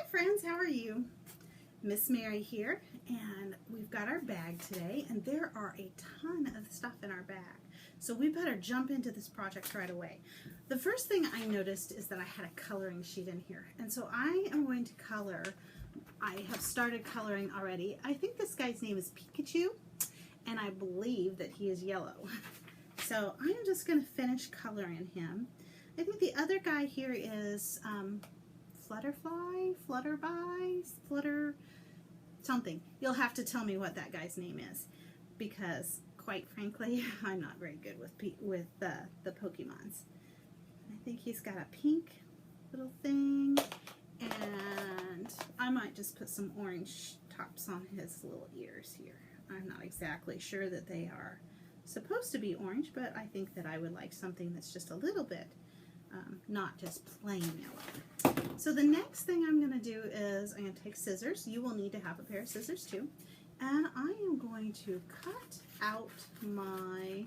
friends, how are you? Miss Mary here, and we've got our bag today, and there are a ton of stuff in our bag. So we better jump into this project right away. The first thing I noticed is that I had a coloring sheet in here, and so I am going to color. I have started coloring already. I think this guy's name is Pikachu, and I believe that he is yellow. So I am just going to finish coloring him. I think the other guy here is Flutterfly, Flutterby, Flutter something. You'll have to tell me what that guy's name is, because quite frankly, I'm not very good with the Pokemons. I think he's got a pink little thing, and I might just put some orange tops on his little ears here. I'm not exactly sure that they are supposed to be orange, but I think that I would like something that's just a little bit not just plain yellow. So the next thing I'm going to do is I'm going to take scissors. You will need to have a pair of scissors too. And I am going to cut out my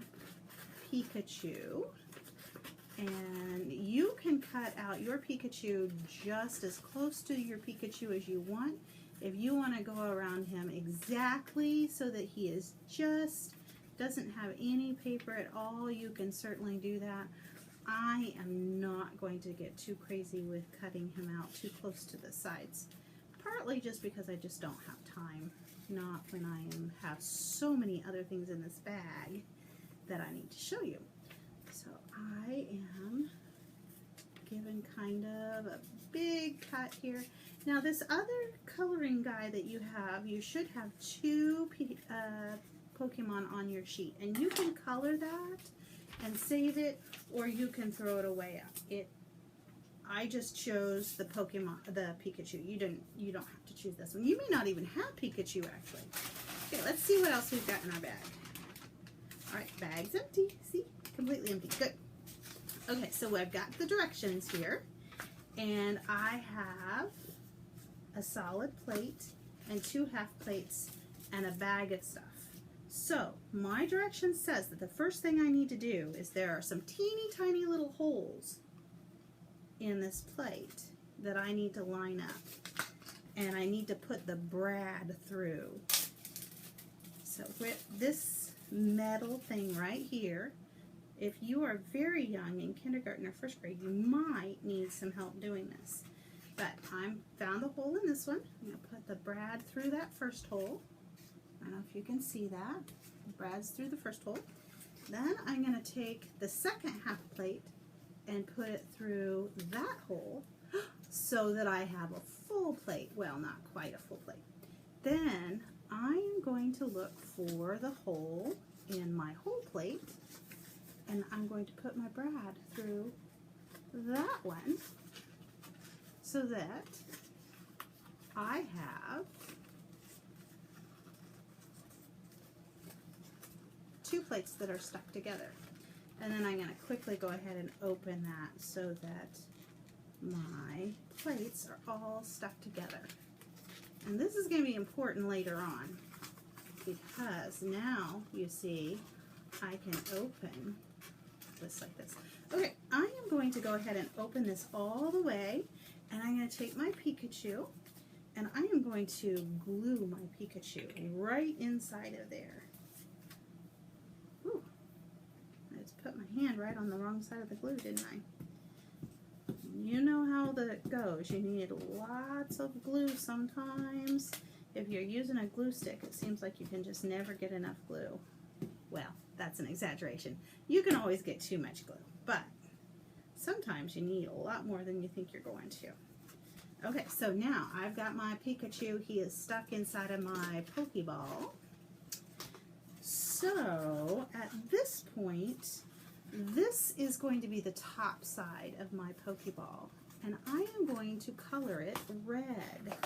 Pikachu. And you can cut out your Pikachu just as close to your Pikachu as you want. If you want to go around him exactly so that he is just doesn't have any paper at all, you can certainly do that. I am not going to get too crazy with cutting him out too close to the sides, partly just because I just don't have time, not when I have so many other things in this bag that I need to show you. So I am giving kind of a big cut here. Now this other coloring guy that you have, you should have two Pokemon on your sheet, and you can color that and save it, or you can throw it away. I just chose the Pikachu. You don't have to choose this one. You may not even have Pikachu actually. Okay, let's see what else we've got in our bag. All right, bag's empty. See, completely empty. Good. Okay, so I've got the directions here, and I have a solid plate and 2 half plates and a bag of stuff. So my direction says that the first thing I need to do is there are some teeny tiny little holes in this plate that I need to line up, and I need to put the brad through. So with this metal thing right here, if you are very young in kindergarten or first grade, you might need some help doing this. But I found a hole in this one. I'm going to put the brad through that first hole. I don't know if you can see that. The brad's through the first hole. Then I'm going to take the second half plate and put it through that hole so that I have a full plate. Well, not quite a full plate. Then I am going to look for the hole in my whole plate, and I'm going to put my brad through that one so that I have 2 plates that are stuck together. And then I'm going to quickly go ahead and open that so that my plates are all stuck together. And this is going to be important later on, because now you see I can open this like this. Okay, I am going to go ahead and open this all the way, and I'm going to take my Pikachu and I am going to glue my Pikachu right inside of there. Put my hand right on the wrong side of the glue, didn't I? You know how that goes. You need lots of glue sometimes. If you're using a glue stick, it seems like you can just never get enough glue. Well, that's an exaggeration. You can always get too much glue, but sometimes you need a lot more than you think you're going to. Okay, so now I've got my Pikachu. He is stuck inside of my Pokeball. So at this point, this is going to be the top side of my Pokeball, and I am going to color it red.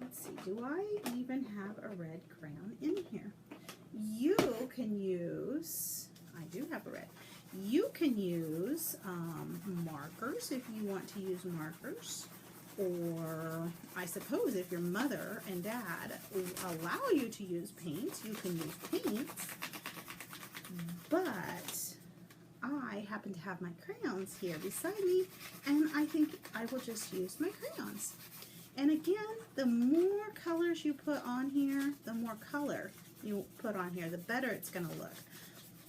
Let's see, do I even have a red crayon in here? You can use, I do have a red. You can use markers if you want to use markers, or I suppose if your mother and dad allow you to use paint, you can use paint. But I happen to have my crayons here beside me, and I think I will just use my crayons. And again, the more colors you put on here, the more color you put on here, the better it's going to look.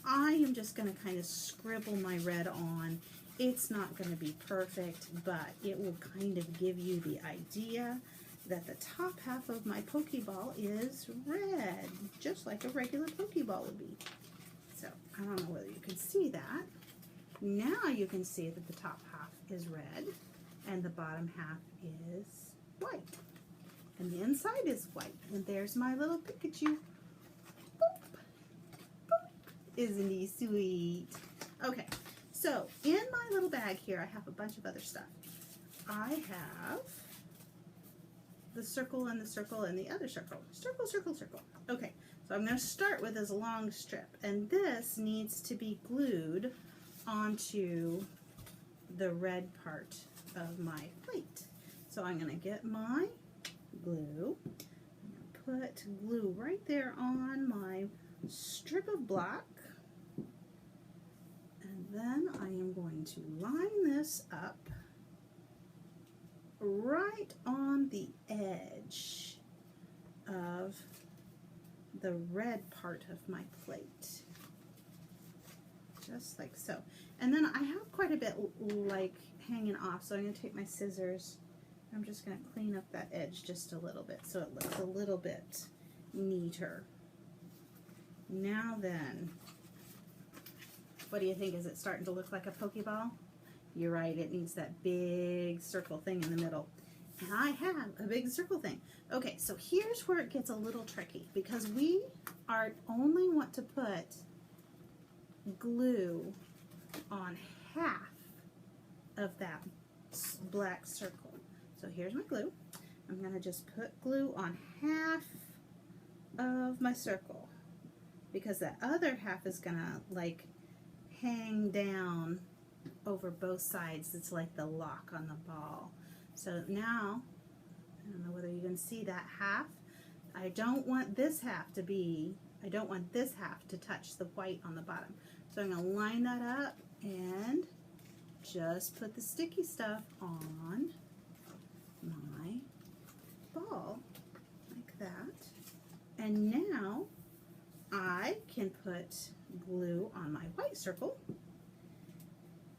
I am just going to kind of scribble my red on. It's not going to be perfect, but it will kind of give you the idea that the top half of my Pokeball is red, just like a regular Pokeball would be. So I don't know whether you can see that. Now you can see that the top half is red and the bottom half is white. And the inside is white. And there's my little Pikachu. Boop. Boop. Isn't he sweet? Okay, so in my little bag here, I have a bunch of other stuff. I have the circle and the circle and the other circle. Circle, circle, circle. Okay, so I'm going to start with this long strip. And this needs to be glued onto the red part of my plate. So I'm going to get my glue. I'm going to put glue right there on my strip of black. And then I am going to line this up right on the edge of the red part of my plate. Just like so. And then I have quite a bit like hanging off, so I'm going to take my scissors. I'm just going to clean up that edge just a little bit so it looks a little bit neater. Now then, what do you think? Is it starting to look like a Pokeball? You're right, it needs that big circle thing in the middle. And I have a big circle thing. Okay, so here's where it gets a little tricky, because we only want to put glue on half of that black circle. So here's my glue. I'm going to just put glue on half of my circle, because that other half is going to like hang down over both sides. It's like the lock on the ball. So now, I don't know whether you can see that half. I don't want this half to touch the white on the bottom. So I'm going to line that up and just put the sticky stuff on my ball like that. And now I can put glue on my white circle.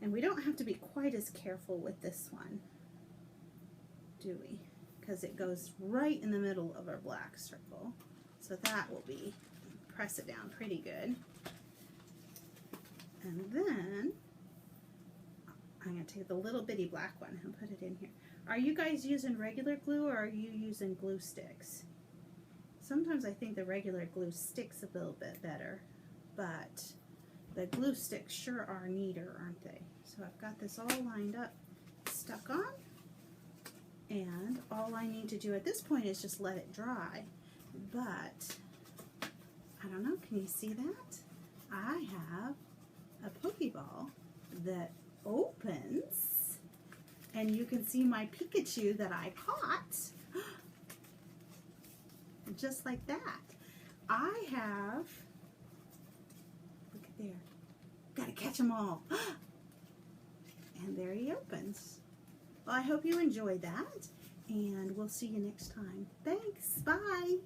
And we don't have to be quite as careful with this one, do we? Because it goes right in the middle of our black circle. So that will be, press it down pretty good. And then I'm going to take the little bitty black one and put it in here. Are you guys using regular glue, or are you using glue sticks? Sometimes I think the regular glue sticks a little bit better, but the glue sticks sure are neater, aren't they? So I've got this all lined up, stuck on, and all I need to do at this point is just let it dry. But I don't know, can you see that? I have a Pokeball that opens, and you can see my Pikachu that I caught, just like that. I have, look at there, gotta catch them all. And there he opens. Well, I hope you enjoyed that, and we'll see you next time. Thanks, bye.